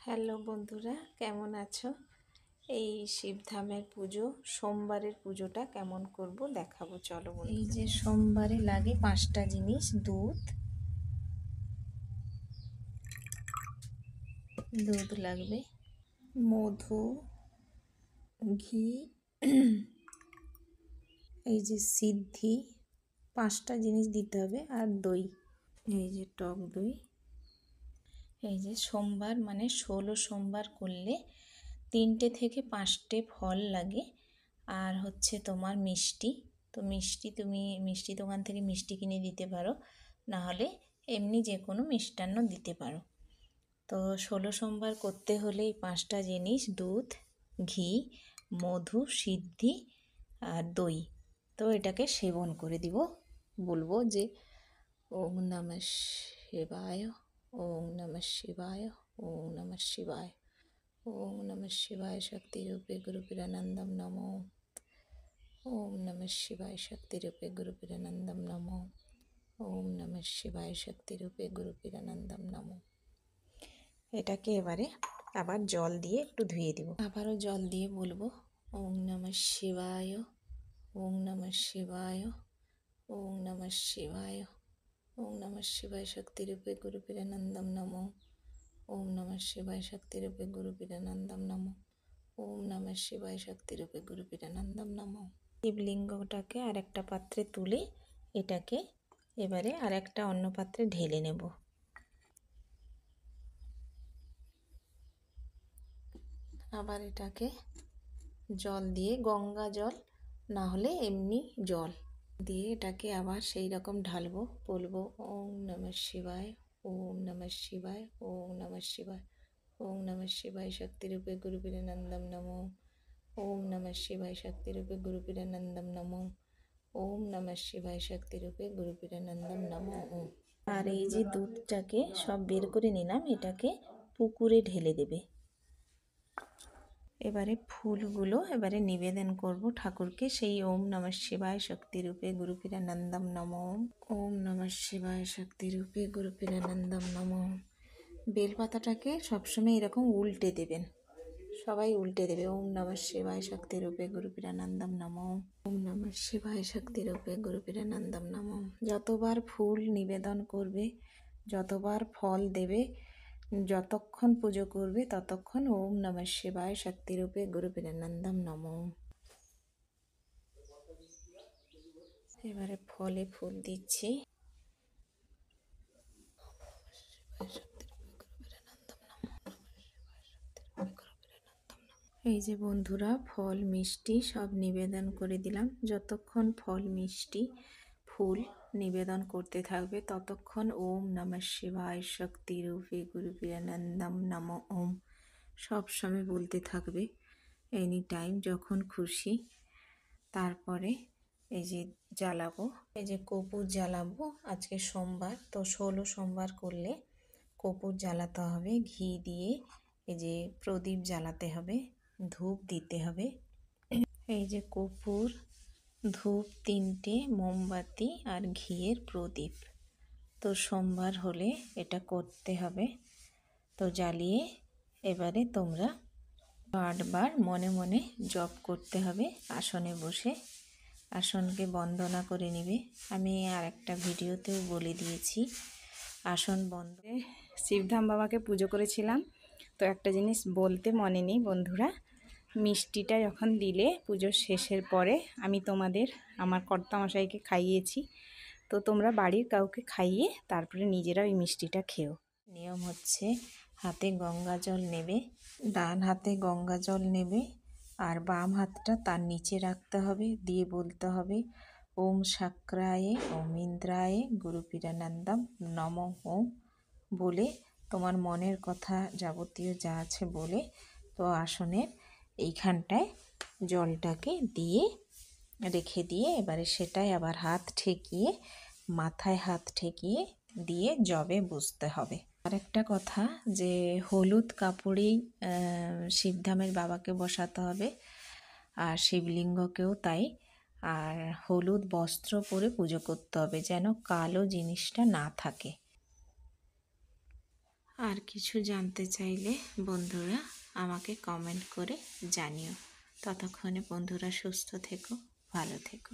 Hello বন্ধুরা, কেমন আছো? এই শিবধামের পুজো, সোমবারের পুজোটা কেমন করব দেখাবো, চলো। এই যে সোমবারে লাগে 5টা জিনিস: দুধ লাগবে, মধু, ঘি, এই যে সিদ্ধি, 5টা জিনিস দিতে হবে, আর দই, এই যে টক দই। এই যে সোমবার মানে 16 সোমবার করলে 3টে থেকে 5টে ফল লাগে, আর হচ্ছে তোমার মিষ্টি। তো মিষ্টি তুমি মিষ্টি দোকান থেকে মিষ্টি কিনে দিতে পারো, না হলে এমনি যে কোনো মিষ্টান্ন দিতে পারো। তো 16 সোমবার করতে হলে এই 5টা জিনিস: দুধ, ঘি, মধু, সিদ্ধি আর দই। তো এটাকে সেবন করে দিব, বলবো যে ওম নমঃ শিবায়, ওম নমঃ শিবায়, ওম নমঃ শিবায়, ওম নমঃ শিবায় শক্তিরূপে গুরুপিরানন্দম নমো, ওম নমঃ শিবায় শক্তিরূপে গুরুপিরানন্দম নমো, ওম নমঃ শিবায় শক্তিরূপে গুরুপিরানন্দম নমো। এটাকে এবারে আবার জল দিয়ে একটু ধুয়ে দিব, আবারও জল দিয়ে বলবো ওম নমঃ শিবায়, ওম নমঃ শিবায়, ওম নমঃ শিবায়, ওম নমঃ শিবায় শক্তিরূপে গুরুপিরানন্দম নমো, ওম নমঃ শিবায় শক্তিরূপে গুরুপিরানন্দম নমো, ওম নমঃ শিবায় শক্তিরূপে গুরুপিরানন্দম নমো। শিবলিঙ্গটাকে আর একটা পাত্রে তুলে এটাকে এবারে আর একটা অন্য পাত্রে ঢেলে নেব। আবার এটাকে জল দিয়ে, গঙ্গা জল না হলে এমনি জল দিয়ে এটাকে আবার সেই রকম ঢালবো, বলবো ওম নমঃ শিবায়, ওম নমঃ শিবায়, ওম নমঃ শিবায়, ওম নমঃ শিবায় শক্তিরূপে গুরুপিরানন্দম নমো, ওম নমঃ শিবায় শক্তিরূপে গুরুপিরানন্দম নমো, ওম নমঃ শিবায় শক্তিরূপে গুরুপিরানন্দম নমো। আর এই যে দুধটাকে সব বের করে নিলাম, এটাকে পুকুরে ঢেলে দেবে। এবারে ফুলগুলো এবারে নিবেদন করব ঠাকুরকে, সেই ওম নমঃ শিবায় শক্তিরূপে গুরুপিরানন্দম নমো, ওম নমঃ শিবায় শক্তিরূপে গুরুপিরানন্দম নমো। বেলপাতাটাকে সবসময় এরকম উল্টে দেবেন, সবাই উল্টে দেবে। ওম নমঃ শিবায় শক্তিরূপে গুরুপিরানন্দম নমো, ওম নমঃ শিবায় শক্তিরূপে গুরুপিরানন্দম নমো। যতবার ফুল নিবেদন করবে, যতবার ফল দেবে, যতক্ষণ পুজো করবে ততক্ষণ ওম নমঃ শিবায় শক্তিরূপে গুরুপিরানন্দম নমো। এবারে ফলে ফুল দিচ্ছি। এই যে বন্ধুরা, ফল মিষ্টি সব নিবেদন করে দিলাম। যতক্ষণ ফল মিষ্টি ফুল নিবেদন করতে থাকবে ততক্ষণ ওম নমঃ শিবায় শক্তিরূপে গুরুপিরানন্দম নমো ওম সব সময় বলতে থাকবে, এনি টাইম যখন খুশি। তারপরে এই যে জ্বালাবো, এই যে কর্পূর জ্বালাবো। আজকে সোমবার, তো 16 সোমবার করলে কর্পূর জ্বালাতে হবে ঘি দিয়ে। এই যে প্রদীপ জ্বালাতে হবে, ধূপ দিতে হবে। এই যে কর্পূর, ধূপ 3টে, মোমবাতি আর ঘিয়ের প্রদীপ। তো সোমবার হলে এটা করতে হবে। তো জ্বালিয়ে এবারে তোমরা 8বার মনে মনে জপ করতে হবে আসনে বসে। আসনকে বন্দনা করে নিবে। আমি আর একটা ভিডিওতেও বলে দিয়েছি, আসন বন্ধ। শিবধাম বাবাকে পুজো করেছিলাম, তো একটা জিনিস বলতে মনে নেই বন্ধুরা। মিষ্টিটা যখন দিলে পুজোর শেষের পরে, আমি তোমাদের আমার কর্তামশাইকে খাইয়েছি, তো তোমরা বাড়ির কাউকে খাইয়ে তারপরে নিজেরা ওই মিষ্টিটা খেও। নিয়ম হচ্ছে হাতে গঙ্গা জল নেবে, ডান হাতে গঙ্গা জল নেবে আর বাম হাতটা তার নিচে রাখতে হবে, দিয়ে বলতে হবে ওম শাক্রায়ে ওম ইন্দ্রায়ে গুরুপিরানন্দম নমো ওম বলে তোমার মনের কথা যাবতীয় যা আছে বলে, তো আসনের এইখানটায় জলটাকে দিয়ে রেখে দিয়ে এবারে সেটাই আবার হাত ঠেকিয়ে, মাথায় হাত ঠেকিয়ে দিয়ে জবে বসতে হবে। আরেকটা কথা, যে হলুদ কাপড়েই শিবধামের বাবাকে বসাতে হবে, আর শিবলিঙ্গকেও তাই। আর হলুদ বস্ত্র পরে পুজো করতে হবে, যেন কালো জিনিসটা না থাকে। আর কিছু জানতে চাইলে বন্ধুরা আমাকে কমেন্ট করে জানিও। ততক্ষণে বন্ধুরা সুস্থ থেকো, ভালো থেকো।